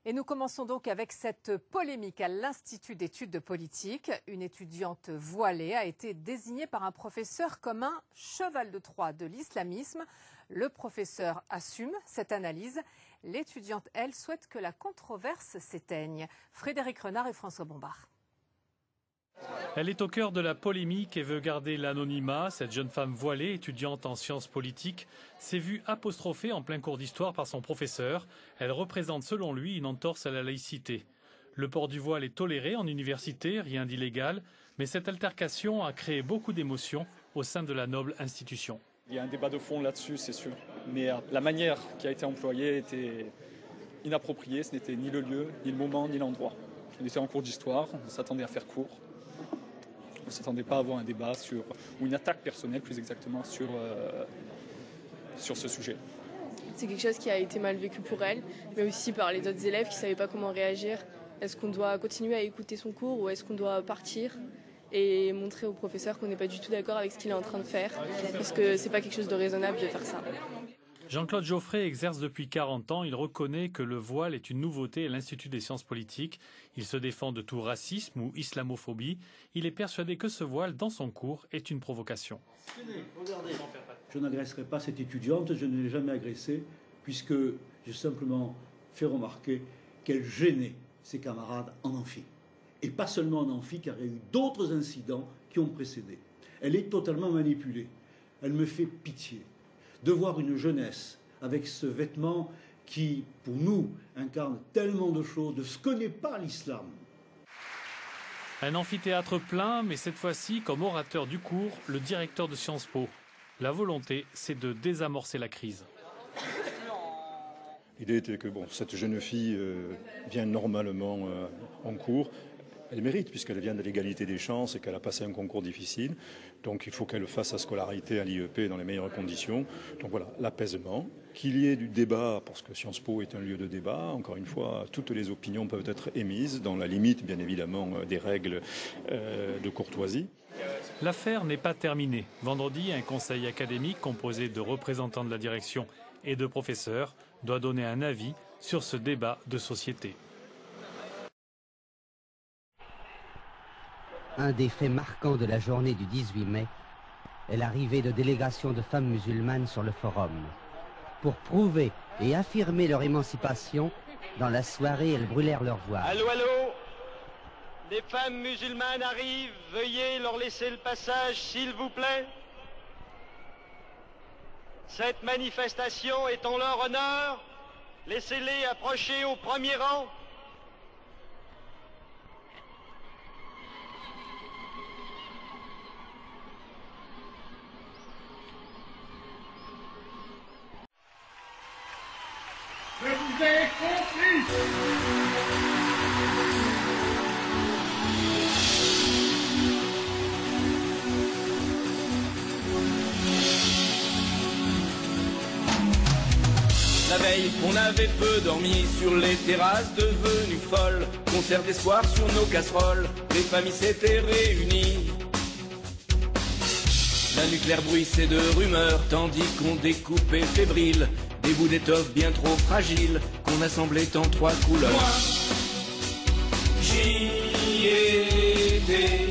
Et nous commençons donc avec cette polémique à l'Institut d'études de politique. Une étudiante voilée a été désignée par un professeur comme un cheval de Troie de l'islamisme. Le professeur assume cette analyse. L'étudiante, elle, souhaite que la controverse s'éteigne. Frédéric Renard et François Bombard. Elle est au cœur de la polémique et veut garder l'anonymat. Cette jeune femme voilée, étudiante en sciences politiques, s'est vue apostrophée en plein cours d'histoire par son professeur. Elle représente selon lui une entorse à la laïcité. Le port du voile est toléré en université, rien d'illégal, mais cette altercation a créé beaucoup d'émotions au sein de la noble institution. Il y a un débat de fond là-dessus, c'est sûr, mais la manière qui a été employée était inappropriée. Ce n'était ni le lieu, ni le moment, ni l'endroit. On était en cours d'histoire, on s'attendait à faire court. On ne s'attendait pas à avoir un débat ou une attaque personnelle plus exactement sur ce sujet. C'est quelque chose qui a été mal vécu pour elle, mais aussi par les autres élèves qui ne savaient pas comment réagir. Est-ce qu'on doit continuer à écouter son cours ou est-ce qu'on doit partir et montrer au professeur qu'on n'est pas du tout d'accord avec ce qu'il est en train de faire, parce que ce n'est pas quelque chose de raisonnable de faire ça. Jean-Claude Geoffrey exerce depuis 40 ans. Il reconnaît que le voile est une nouveauté à l'Institut des sciences politiques. Il se défend de tout racisme ou islamophobie. Il est persuadé que ce voile, dans son cours, est une provocation. Je n'agresserai pas cette étudiante, je ne l'ai jamais agressée, puisque j'ai simplement fait remarquer qu'elle gênait ses camarades en amphi. Et pas seulement en amphi, car il y a eu d'autres incidents qui ont précédé. Elle est totalement manipulée. Elle me fait pitié de voir une jeunesse avec ce vêtement qui, pour nous, incarne tellement de choses, de ce que n'est pas l'islam. Un amphithéâtre plein, mais cette fois-ci, comme orateur du cours, le directeur de Sciences Po. La volonté, c'est de désamorcer la crise. L'idée était que cette jeune fille vient normalement en cours. Elle mérite, puisqu'elle vient de l'égalité des chances et qu'elle a passé un concours difficile. Donc il faut qu'elle fasse sa scolarité à l'IEP dans les meilleures conditions. Donc voilà, l'apaisement, qu'il y ait du débat, parce que Sciences Po est un lieu de débat. Encore une fois, toutes les opinions peuvent être émises, dans la limite, bien évidemment, des règles de courtoisie. L'affaire n'est pas terminée. Vendredi, un conseil académique composé de représentants de la direction et de professeurs doit donner un avis sur ce débat de société. Un des faits marquants de la journée du 18 mai est l'arrivée de délégations de femmes musulmanes sur le forum. Pour prouver et affirmer leur émancipation, dans la soirée, elles brûlèrent leur voile. Allô, allô, les femmes musulmanes arrivent, veuillez leur laisser le passage, s'il vous plaît. Cette manifestation est en leur honneur, laissez-les approcher au premier rang. Mais vous avez compris! La veille, on avait peu dormi sur les terrasses devenues folles. Concert d'espoir sur nos casseroles, les familles s'étaient réunies. La nucléaire bruissait de rumeurs, tandis qu'on découpait fébrile des bouts d'étoffe bien trop fragiles qu'on assemblait en 3 couleurs. Moi, j'y étais.